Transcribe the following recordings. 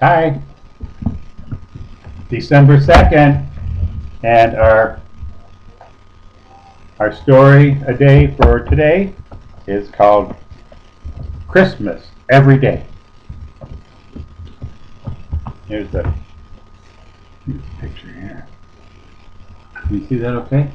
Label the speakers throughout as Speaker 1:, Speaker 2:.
Speaker 1: Hi, December 2nd, and our story a day for today is called Christmas Every Day. Here's the picture here. Can you see that okay?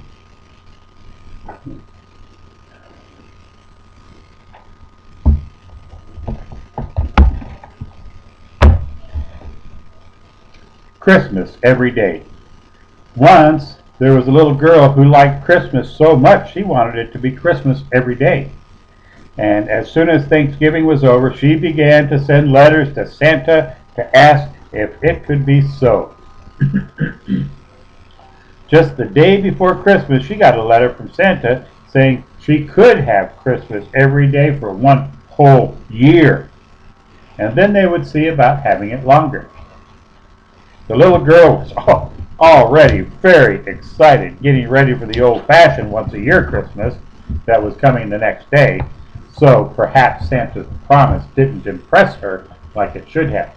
Speaker 1: Christmas every day. Once there was a little girl who liked Christmas so much she wanted it to be Christmas every day. And as soon as Thanksgiving was over, she began to send letters to Santa to ask if it could be so. Just the day before Christmas, she got a letter from Santa saying she could have Christmas every day for one whole year. And then they would see about having it longer. The little girl was already very excited, getting ready for the old-fashioned once-a-year Christmas that was coming the next day, so perhaps Santa's promise didn't impress her like it should have.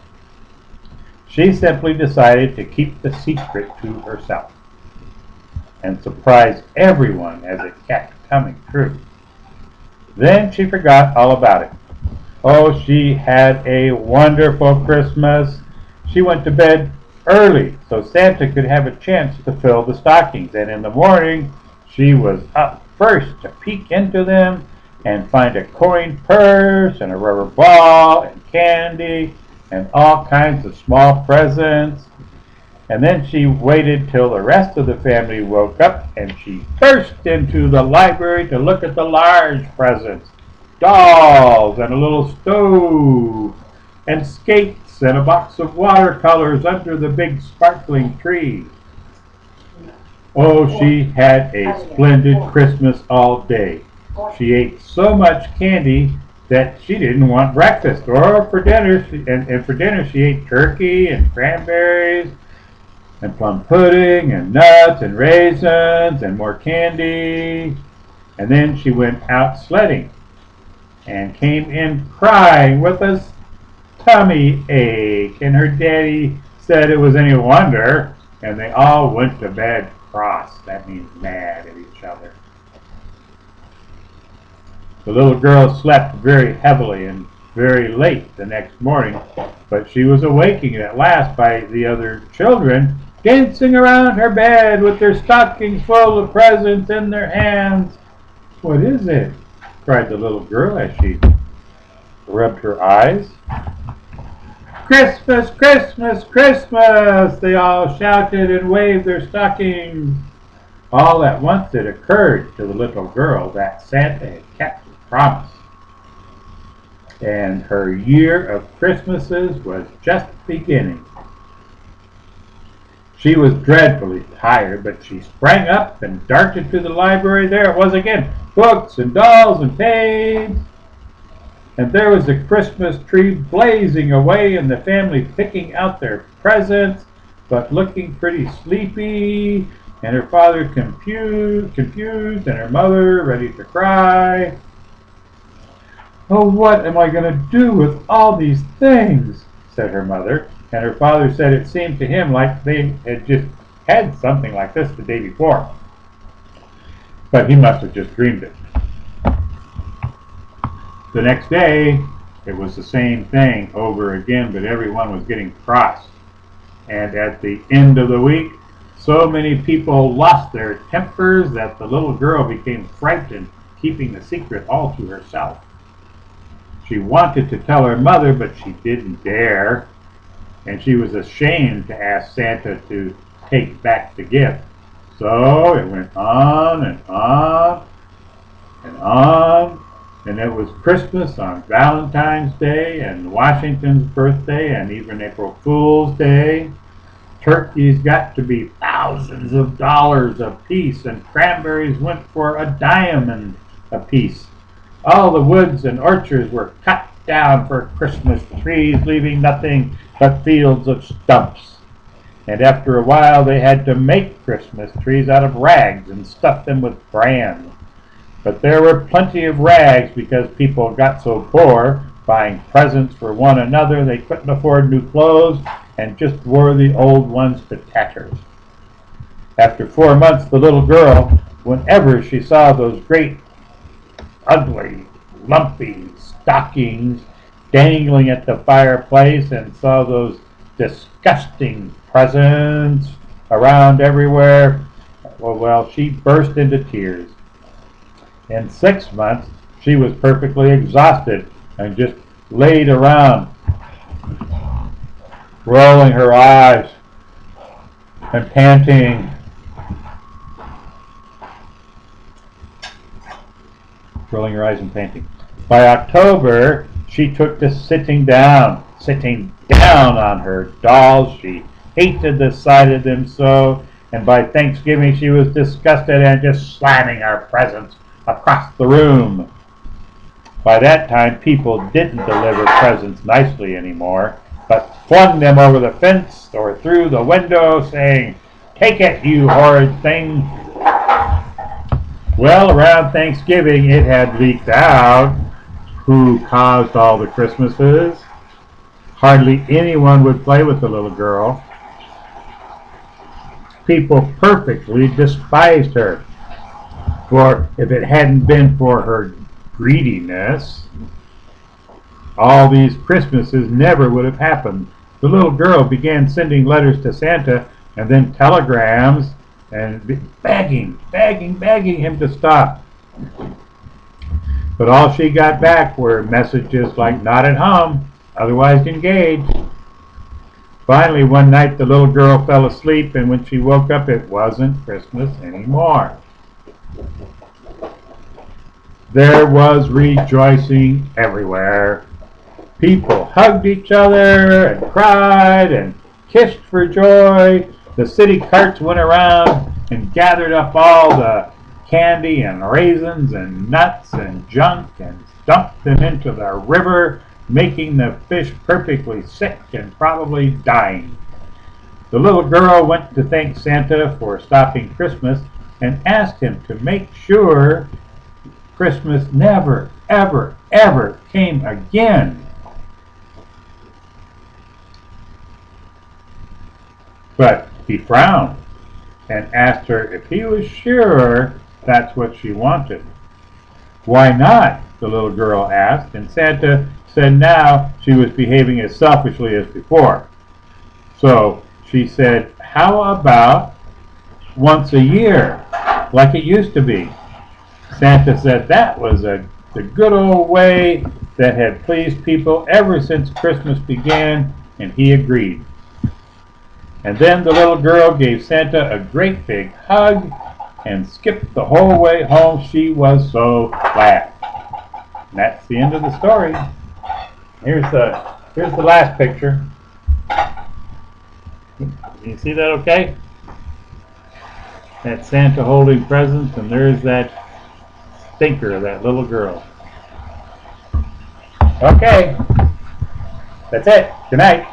Speaker 1: She simply decided to keep the secret to herself and surprise everyone as it kept coming true. Then she forgot all about it. Oh, she had a wonderful Christmas. She went to bed early so Santa could have a chance to fill the stockings, and in the morning she was up first to peek into them and find a coin purse and a rubber ball and candy and all kinds of small presents. And then she waited till the rest of the family woke up, and she burst into the library to look at the large presents, dolls and a little stove and skates and a box of watercolors under the big sparkling tree. Oh, she had a splendid Christmas all day. She ate so much candy that she didn't want breakfast or for dinner. And for dinner she ate turkey and cranberries and plum pudding and nuts and raisins and more candy. And then she went out sledding and came in crying with a tummy ache, and her daddy said it was any wonder, and they all went to bed cross. That means mad at each other. The little girl slept very heavily and very late the next morning, but she was awakened at last by the other children dancing around her bed with their stockings full of presents in their hands. "What is it?" cried the little girl as she rubbed her eyes. "Christmas, Christmas, Christmas!" they all shouted and waved their stockings. All at once it occurred to the little girl that Santa had kept his promise, and her year of Christmases was just beginning. She was dreadfully tired, but she sprang up and darted to the library. There it was again, books and dolls and paints. And there was the Christmas tree blazing away, and the family picking out their presents, but looking pretty sleepy, and her father confused, and her mother ready to cry. "Oh, what am I going to do with all these things?" said her mother. And her father said it seemed to him like they had just had something like this the day before, but he must have just dreamed it. The next day, it was the same thing over again, but everyone was getting cross. And at the end of the week, so many people lost their tempers that the little girl became frightened, keeping the secret all to herself. She wanted to tell her mother, but she didn't dare, and she was ashamed to ask Santa to take back the gift. So it went on and on and on. And it was Christmas on Valentine's Day and Washington's birthday and even April Fool's Day. Turkeys got to be thousands of dollars a piece, and cranberries went for a diamond a piece. All the woods and orchards were cut down for Christmas trees, leaving nothing but fields of stumps. And after a while they had to make Christmas trees out of rags and stuff them with bran. But there were plenty of rags because people got so poor buying presents for one another. They couldn't afford new clothes and just wore the old ones to tatters. After 4 months, the little girl, whenever she saw those great, ugly, lumpy stockings dangling at the fireplace and saw those disgusting presents around everywhere, well, she burst into tears. In 6 months, she was perfectly exhausted and just laid around, rolling her eyes and panting. Rolling her eyes and panting. By October, she took to sitting down on her dolls. She hated the sight of them so, and by Thanksgiving she was disgusted and just slamming our presents across the room. By that time, people didn't deliver presents nicely anymore, but flung them over the fence or through the window, saying, "Take it, you horrid thing." Well, around Thanksgiving, it had leaked out who caused all the Christmases. Hardly anyone would play with the little girl. People perfectly despised her, for if it hadn't been for her greediness, all these Christmases never would have happened. The little girl began sending letters to Santa and then telegrams and begging him to stop. But all she got back were messages like "not at home, otherwise engaged." Finally, one night the little girl fell asleep, and when she woke up, it wasn't Christmas anymore. There was rejoicing everywhere. People hugged each other and cried and kissed for joy. The city carts went around and gathered up all the candy and raisins and nuts and junk and dumped them into the river, making the fish perfectly sick and probably dying. The little girl went to thank Santa for stopping Christmas and asked him to make sure Christmas never, ever, ever came again. But he frowned and asked her if he was sure that's what she wanted. "Why not?" the little girl asked, and Santa said now she was behaving as selfishly as before. So she said, "How about once a year, like it used to be?" Santa said that was the good old way that had pleased people ever since Christmas began, and he agreed. And then the little girl gave Santa a great big hug and skipped the whole way home. She was so glad. And that's the end of the story. Here's the last picture. You see that okay? That's Santa holding presents, and there's that stinker, that little girl. Okay. That's it. Good night.